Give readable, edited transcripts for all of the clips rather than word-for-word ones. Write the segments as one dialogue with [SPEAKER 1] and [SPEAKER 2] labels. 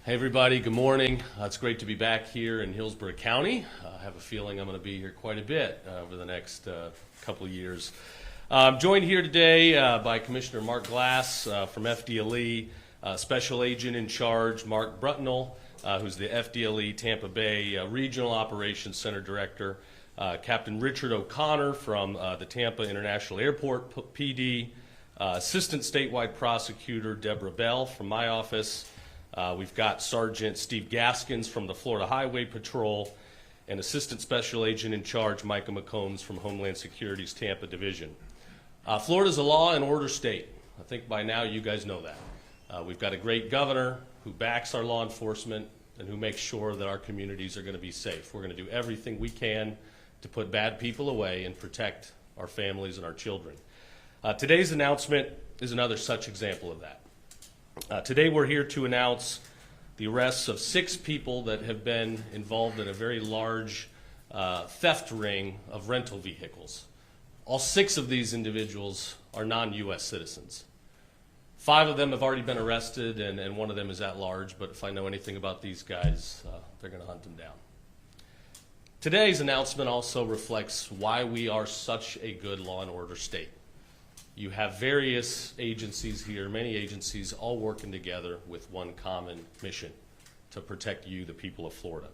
[SPEAKER 1] Hey everybody, good morning. It's great to be back here in Hillsborough County. I have a feeling I'm going to be here quite a bit over the next couple of years. I'm joined here today by Commissioner Mark Glass from FDLE, Special Agent in Charge Mark Brutnell, who's the FDLE Tampa Bay Regional Operations Center Director, Captain Richard O'Connor from the Tampa International Airport PD, Assistant Statewide Prosecutor Deborah Bell from my office. We've got Sergeant Steve Gaskins from the Florida Highway Patrol, and Assistant Special Agent in Charge Micah McCombs from Homeland Security's Tampa Division. Florida's a law and order state. I think by now you guys know that. We've got a great governor who backs our law enforcement and who makes sure that our communities are going to be safe. We're going to do everything we can to put bad people away and protect our families and our children. Today's announcement is another such example of that. Today we're here to announce the arrests of 6 people that have been involved in a very large theft ring of rental vehicles. All 6 of these individuals are non-U.S. citizens. 5 of them have already been arrested and 1 of them is at large, but if I know anything about these guys, they're going to hunt them down. Today's announcement also reflects why we are such a good law and order state. You have various agencies here, many agencies, all working together with one common mission: to protect you, the people of Florida.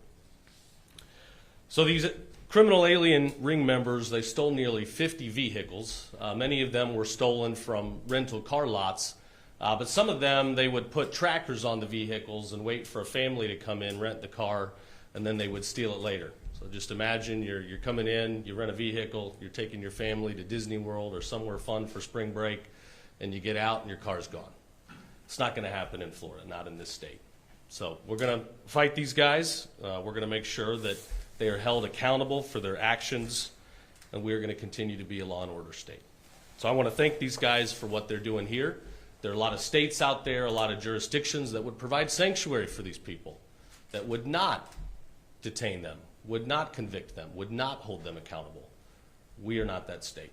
[SPEAKER 1] So these criminal alien ring members, they stole nearly 50 vehicles. Many of them were stolen from rental car lots, but some of them, they would put trackers on the vehicles and wait for a family to come in, rent the car, and then they would steal it later. So just imagine you're coming in, you rent a vehicle, you're taking your family to Disney World or somewhere fun for spring break, and you get out and your car's gone. It's not going to happen in Florida, not in this state. So we're going to fight these guys. We're going to make sure that they are held accountable for their actions, and we're going to continue to be a law and order state. So I want to thank these guys for what they're doing here. There are a lot of states out there, a lot of jurisdictions that would provide sanctuary for these people, that would not detain them, would not convict them, would not hold them accountable. We are not that state.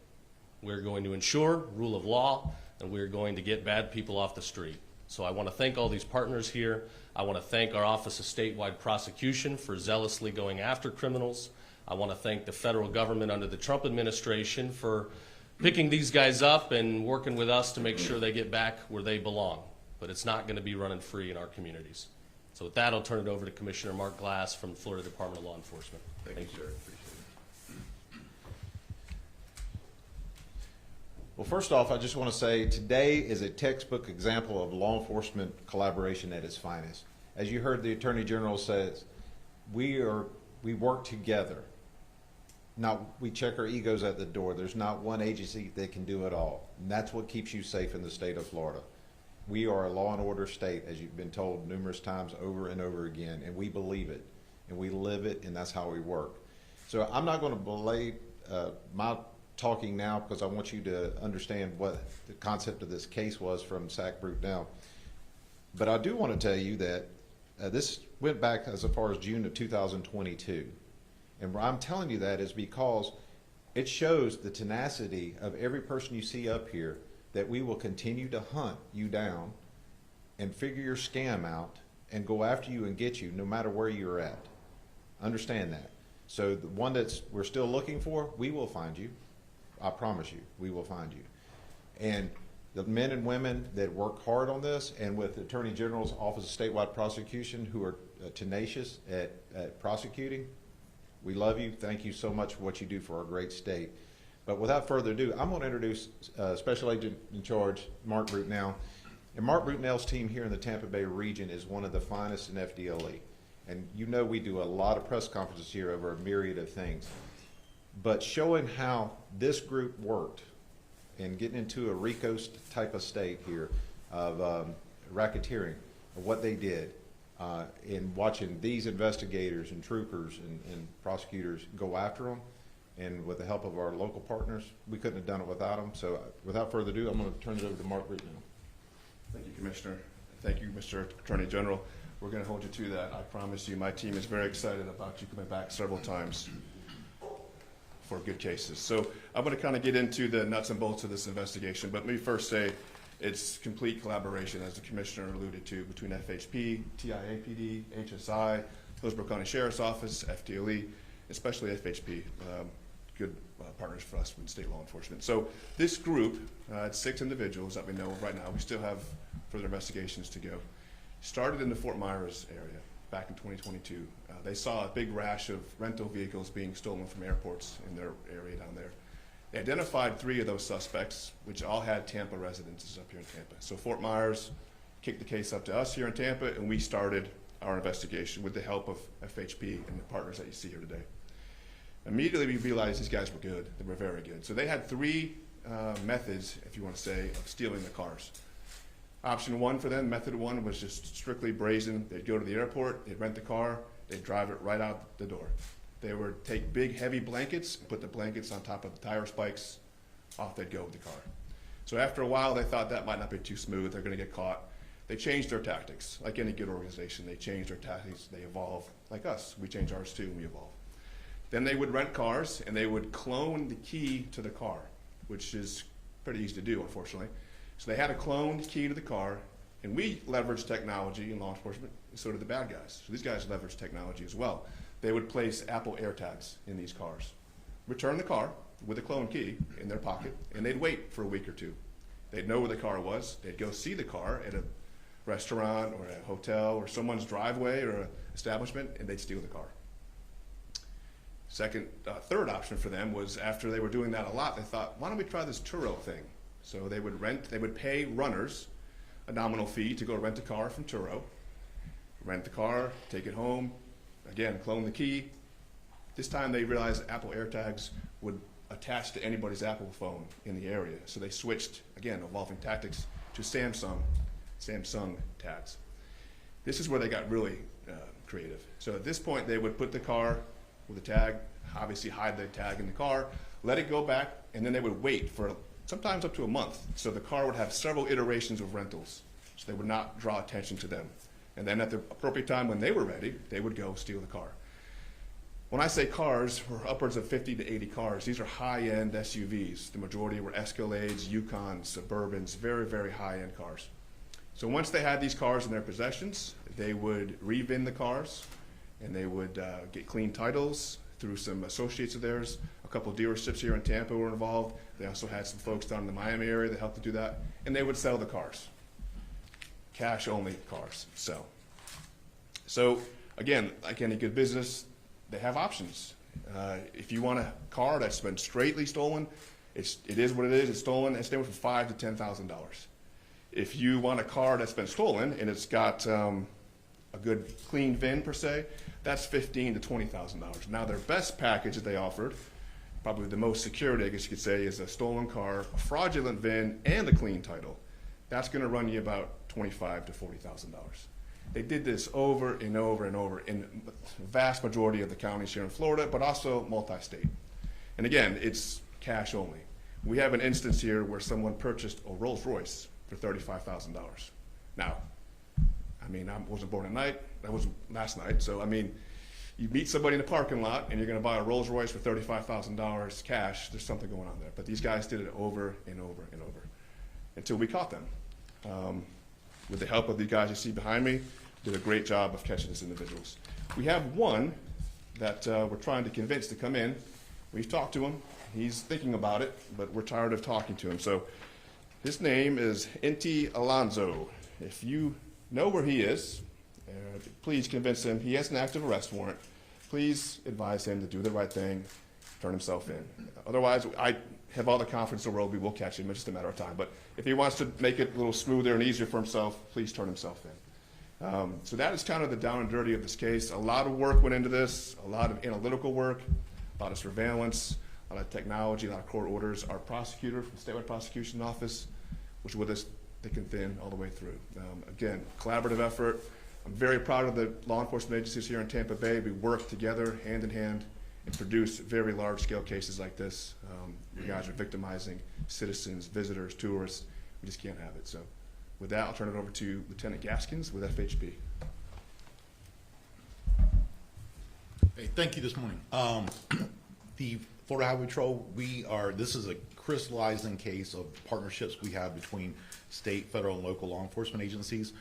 [SPEAKER 1] We're going to ensure rule of law, and we're going to get bad people off the street. So I want to thank all these partners here. I want to thank our Office of Statewide Prosecution for zealously going after criminals. I want to thank the federal government under the Trump administration for picking these guys up and working with us to make sure they get back where they belong. But it's not going to be running free in our communities. So with that, I'll turn it over to Commissioner Mark Glass from the Florida Department of Law Enforcement.
[SPEAKER 2] Thank you, sir. Appreciate it. Well, first off, I just want to say today is a textbook example of law enforcement collaboration at its finest. As you heard the Attorney General says, we work together. We check our egos at the door. There's not one agency that can do it all. And that's what keeps you safe in the state of Florida. We are a law and order state, as you've been told numerous times over and over again, and we believe it, and we live it, and that's how we work. So I'm not going to belay my talking now because I want you to understand what the concept of this case was from SAC Brutnell. But I do want to tell you that this went back as far as June of 2022. And why I'm telling you that is because it shows the tenacity of every person you see up here, that we will continue to hunt you down and figure your scam out and go after you and get you no matter where you're at. Understand that. So the one we're still looking for, we will find you. I promise you, we will find you. And the men and women that work hard on this, and with the Attorney General's Office of Statewide Prosecution, who are tenacious at prosecuting, we love you. Thank you so much for what you do for our great state. But without further ado, I'm going to introduce Special Agent in Charge, Mark Brutnell. And Mark Brutnell's team here in the Tampa Bay region is one of the finest in FDLE. And you know we do a lot of press conferences here over a myriad of things. But showing how this group worked and getting into a RICO type of state here of racketeering, of what they did, in watching these investigators and troopers and prosecutors go after them, and with the help of our local partners, we couldn't have done it without them. So without further ado, I'm going to turn it over to Mark Brutnell.
[SPEAKER 3] Thank you, Commissioner. Thank you, Mr. Attorney General. We're going to hold you to that. I promise you, my team is very excited about you coming back several times for good cases. So I'm going to kind of get into the nuts and bolts of this investigation, but let me first say It's complete collaboration, as the Commissioner alluded to, between FHP, TIAPD, HSI, Hillsborough County Sheriff's Office, FDLE, especially FHP. Good partners for us with state law enforcement. So this group, it's 6 individuals that we know of right now. We still have further investigations to go. Started in the Fort Myers area back in 2022. They saw a big rash of rental vehicles being stolen from airports in their area down there. They identified 3 of those suspects, which all had Tampa residences up here in Tampa. So Fort Myers kicked the case up to us here in Tampa, and we started our investigation with the help of FHP and the partners that you see here today. Immediately we realized these guys were good. They were very good. So they had 3 methods, if you want to say, of stealing the cars. Option 1 for them, method 1, was just strictly brazen. They'd go to the airport, they'd rent the car, they'd drive it right out the door. They would take big, heavy blankets and put the blankets on top of the tire spikes. Off they'd go with the car. So after a while, they thought that might not be too smooth. They're going to get caught. They changed their tactics. Like any good organization, they change their tactics. They evolve. Like us, we change ours too, and we evolve. Then they would rent cars, and they would clone the key to the car, which is pretty easy to do, unfortunately. So they had a cloned key to the car, and we leveraged technology in law enforcement, and so did the bad guys. So these guys leveraged technology as well. They would place Apple AirTags in these cars, return the car with a cloned key in their pocket, and they'd wait for a week or 2. They'd know where the car was. They'd go see the car at a restaurant or a hotel or someone's driveway or an establishment, and they'd steal the car. Third option for them was, after they were doing that a lot, they thought, why don't we try this Turo thing? So they would pay runners a nominal fee to go rent a car from Turo, rent the car, take it home, again, clone the key. This time they realized Apple AirTags would attach to anybody's Apple phone in the area. So they switched, again, evolving tactics, to Samsung tags. This is where they got really creative. So at this point, they would put the car with a tag, obviously hide the tag in the car, let it go back, and then they would wait for sometimes up to a month. So the car would have several iterations of rentals, so they would not draw attention to them. And then at the appropriate time when they were ready, they would go steal the car. When I say cars, we're upwards of 50 to 80 cars. These are high-end SUVs. The majority were Escalades, Yukons, Suburbans, very, very high-end cars. So once they had these cars in their possessions, they would re-VIN the cars, and they would get clean titles through some associates of theirs. A couple of dealerships here in Tampa were involved. They also had some folks down in the Miami area that helped to do that. And they would sell the cars. Cash-only cars sell. So again, like any good business, they have options. If you want a car that's been straightly stolen, it is what it is. It's stolen. It's anywhere from $5,000 to $10,000. If you want a car that's been stolen and it's got a good clean VIN per se, that's $15,000 to $20,000. Now their best package that they offered, probably the most security, I guess you could say, is a stolen car, a fraudulent VIN, and a clean title. That's going to run you about $25,000 to $40,000. They did this over and over and over in the vast majority of the counties here in Florida, but also multi-state. And again, it's cash only. We have an instance here where someone purchased a Rolls Royce for $35,000. Now, I mean, I wasn't born at night. That was last night. So, I mean, you meet somebody in the parking lot and you're going to buy a Rolls Royce for $35,000 cash. There's something going on there. But these guys did it over and over and over until we caught them. With the help of the guys you see behind me, did a great job of catching these individuals. We have one that we're trying to convince to come in. We've talked to him. He's thinking about it, but we're tired of talking to him. So his name is Inti Alonso. If you know where he is, please convince him. He has an active arrest warrant. Please advise him to do the right thing, turn himself in. Otherwise, I have all the confidence in the world we will catch him. It's just a matter of time. But if he wants to make it a little smoother and easier for himself, please turn himself in. So that is kind of the down and dirty of this case. A lot of work went into this, a lot of analytical work, a lot of surveillance, a lot of technology, a lot of court orders. Our prosecutor from the statewide prosecution office was with us thick and thin all the way through. Again, collaborative effort. I'm very proud of the law enforcement agencies here in Tampa Bay. We work together hand in hand and produce very large-scale cases like this. You guys are victimizing citizens, visitors, tourists. We just can't have it. So with that, I'll turn it over to Lieutenant Gaskins with FHP.
[SPEAKER 4] Hey, thank you this morning. The Florida Highway Patrol, this is a crystallizing case of partnerships we have between state, federal, and local law enforcement agencies.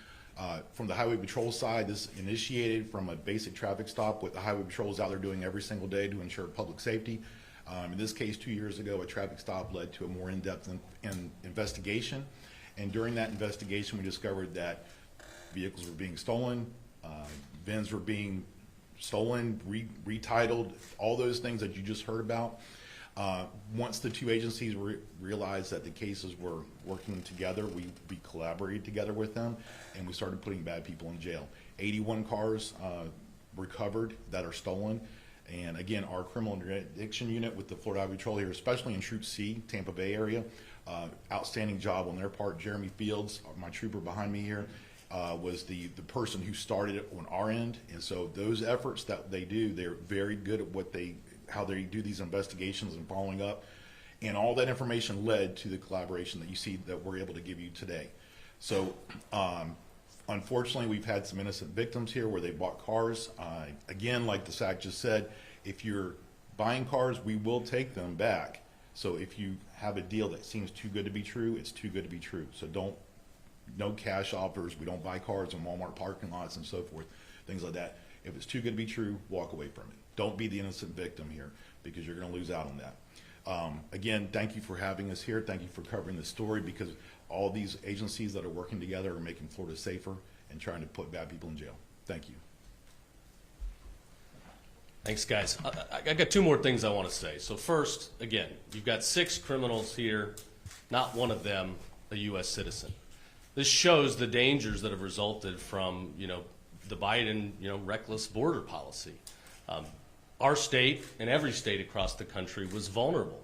[SPEAKER 4] From the Highway Patrol side, this initiated from a basic traffic stop, what the Highway Patrol is out there doing every single day to ensure public safety. In this case, 2 years ago, a traffic stop led to a more in-depth investigation. And during that investigation, we discovered that vehicles were being stolen, VINs were being stolen, retitled, all those things that you just heard about. Once the two agencies realized that the cases were working together, we collaborated together with them, and we started putting bad people in jail. 81 cars recovered that are stolen. And again, our criminal interdiction unit with the Florida Highway Patrol here, especially in Troop C, Tampa Bay area, outstanding job on their part. Jeremy Fields, my trooper behind me here, was the person who started it on our end. And so those efforts that they do, they're very good at how they do these investigations and following up. And all that information led to the collaboration that you see that we're able to give you today. So unfortunately, we've had some innocent victims here where they bought cars. Again, like the SAC just said, if you're buying cars, we will take them back. So if you have a deal that seems too good to be true, it's too good to be true. So no cash offers. We don't buy cars in Walmart parking lots and so forth, things like that. If it's too good to be true, walk away from it. Don't be the innocent victim here, because you're going to lose out on that. Again, thank you for having us here. Thank you for covering this story, because all these agencies that are working together are making Florida safer and trying to put bad people in jail. Thank you.
[SPEAKER 1] Thanks, guys. I got two more things I want to say. So first, again, you've got 6 criminals here, not one of them a U.S. citizen. This shows the dangers that have resulted from, the Biden, reckless border policy. Our state and every state across the country was vulnerable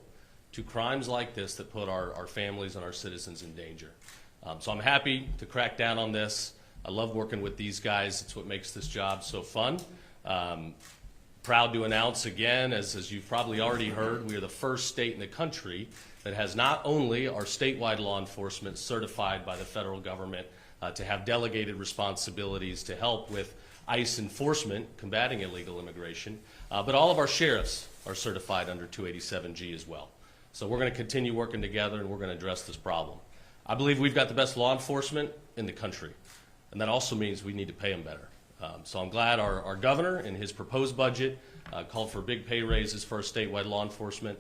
[SPEAKER 1] to crimes like this that put our families and our citizens in danger. So I'm happy to crack down on this. I love working with these guys. It's what makes this job so fun. Proud to announce again, as you've probably already heard, we are the first state in the country that has not only our statewide law enforcement certified by the federal government to have delegated responsibilities to help with ICE enforcement, combating illegal immigration, but all of our sheriffs are certified under 287G as well. So we're going to continue working together, and we're going to address this problem. I believe we've got the best law enforcement in the country, and that also means we need to pay them better. So I'm glad our governor, in his proposed budget, called for big pay raises for our statewide law enforcement.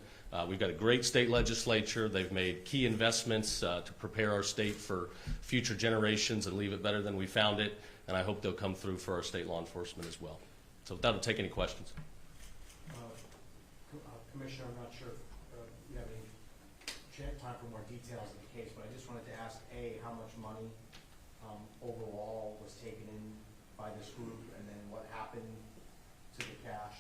[SPEAKER 1] We've got a great state legislature. They've made key investments to prepare our state for future generations and leave it better than we found it. And I hope they'll come through for our state law enforcement as well. So with that, I'll take any questions.
[SPEAKER 5] Commissioner, I'm not sure if you have any time for more details of the case, but I just wanted to ask, A, how much money overall was taken in by this group, and then what happened to the cash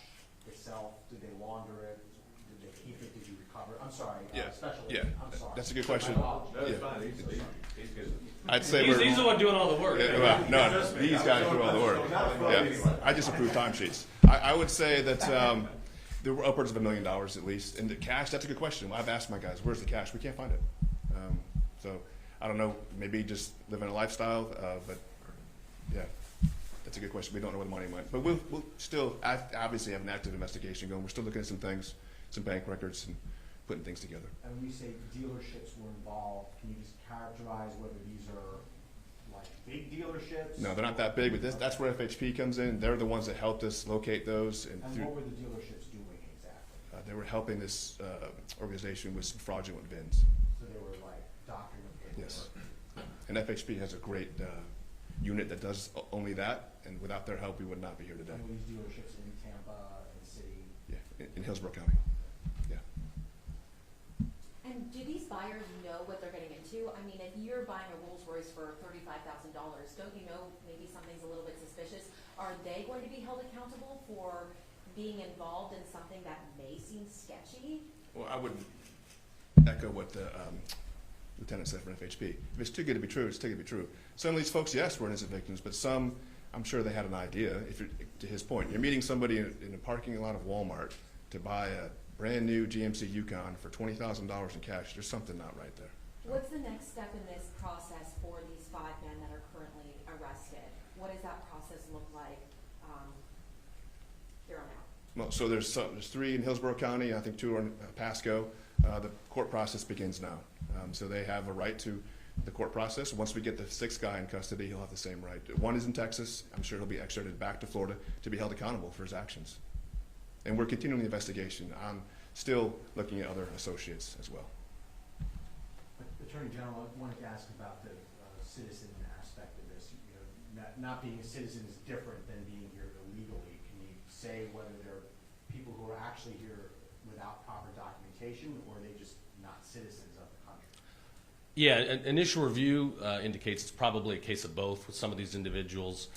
[SPEAKER 5] itself? Did they launder it? Did they keep it? Did you recover it? I'm sorry, special agent. I'm sorry.
[SPEAKER 3] That's a good question.
[SPEAKER 5] That's
[SPEAKER 3] fine.
[SPEAKER 5] He's good.
[SPEAKER 3] I'd say
[SPEAKER 1] He's the one doing all the work.
[SPEAKER 3] Well, no, these guys do all the work. Yeah, I just approve timesheets. I would say that there were upwards of $1 million at least. And the cash, that's a good question. I've asked my guys, where's the cash? We can't find it. So I don't know, maybe just living a lifestyle, but yeah, that's a good question. We don't know where the money went. But we'll still obviously have an active investigation going. We're still looking at some things, some bank records, and putting things together.
[SPEAKER 5] And when you say dealerships were involved, can you just characterize whether these are like big dealerships?
[SPEAKER 3] No, they're not that big, but that's where FHP comes in. They're the ones that helped us locate those.
[SPEAKER 5] And what were the dealerships doing exactly?
[SPEAKER 3] They were helping this organization with some fraudulent VINs.
[SPEAKER 5] So they were like document paperwork?
[SPEAKER 3] Yes. And FHP has a great unit that does only that, and without their help, we would not be here today.
[SPEAKER 5] And were these dealerships in Tampa, in the city?
[SPEAKER 3] Yeah, in Hillsborough County. Yeah.
[SPEAKER 6] And do these buyers know what they're getting into? I mean, if you're buying a Rolls Royce for $35,000, don't you know maybe something's a little bit suspicious? Are they going to be held accountable for being involved in something that may seem sketchy?
[SPEAKER 3] Well, I would echo what the lieutenant said from FHP. If it's too good to be true, it's too good to be true. Some of these folks, yes, were innocent victims, but some, I'm sure they had an idea. If you're, to his point, you're meeting somebody in a parking lot of Walmart to buy a brand new GMC Yukon for $20,000 in cash. There's something not right there.
[SPEAKER 6] What's the next step in this process for these 5 men that are currently arrested? What does that process look like here on out?
[SPEAKER 3] Well, so there's 3 in Hillsborough County, I think 2 are in Pasco. The court process begins now. So they have a right to the court process. Once we get the 6th guy in custody, he'll have the same right. 1 is in Texas. I'm sure he'll be extradited back to Florida to be held accountable for his actions. And we're continuing the investigation. I'm still looking at other associates as well.
[SPEAKER 5] Attorney General, I wanted to ask about the citizen aspect of this. You know, not being a citizen is different than being here illegally. Can you say whether there are people who are actually here without proper documentation, or are they just not citizens of the country?
[SPEAKER 1] Yeah, an initial review indicates it's probably a case of both with some of these individuals.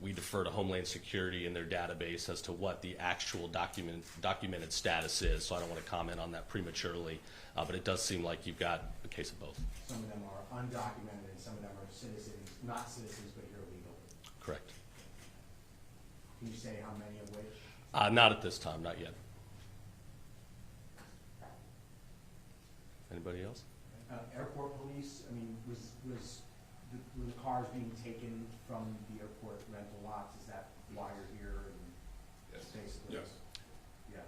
[SPEAKER 1] We defer to Homeland Security and their database as to what the actual documented status is, so I don't want to comment on that prematurely, but it does seem like you've got a case of both.
[SPEAKER 5] Some of them are undocumented and some of them are citizens, not citizens, but here illegally.
[SPEAKER 1] Correct.
[SPEAKER 5] Can you say how many of which?
[SPEAKER 1] Not at this time, not yet. Anybody else?
[SPEAKER 5] Airport police, I mean, were the cars being taken from the airport rental lots? Is that why you're here? And
[SPEAKER 3] Yes.
[SPEAKER 5] basically,
[SPEAKER 3] Yes.
[SPEAKER 5] yeah.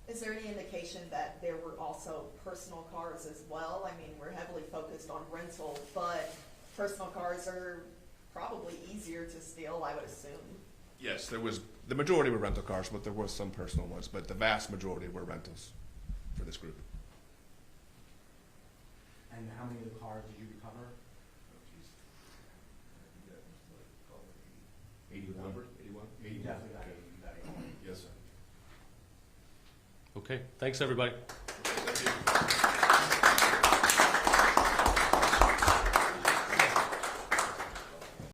[SPEAKER 7] Is there any indication that there were also personal cars as well? I mean, we're heavily focused on rental, but personal cars are probably easier to steal, I would assume.
[SPEAKER 3] Yes, the majority were rental cars, but there were some personal ones, but the vast majority were rentals for this group.
[SPEAKER 5] And how many of the cars did you recover?
[SPEAKER 3] 81.
[SPEAKER 5] You definitely got 80. You got 80.
[SPEAKER 3] Yes, sir.
[SPEAKER 1] Okay, thanks everybody.
[SPEAKER 3] Thank you.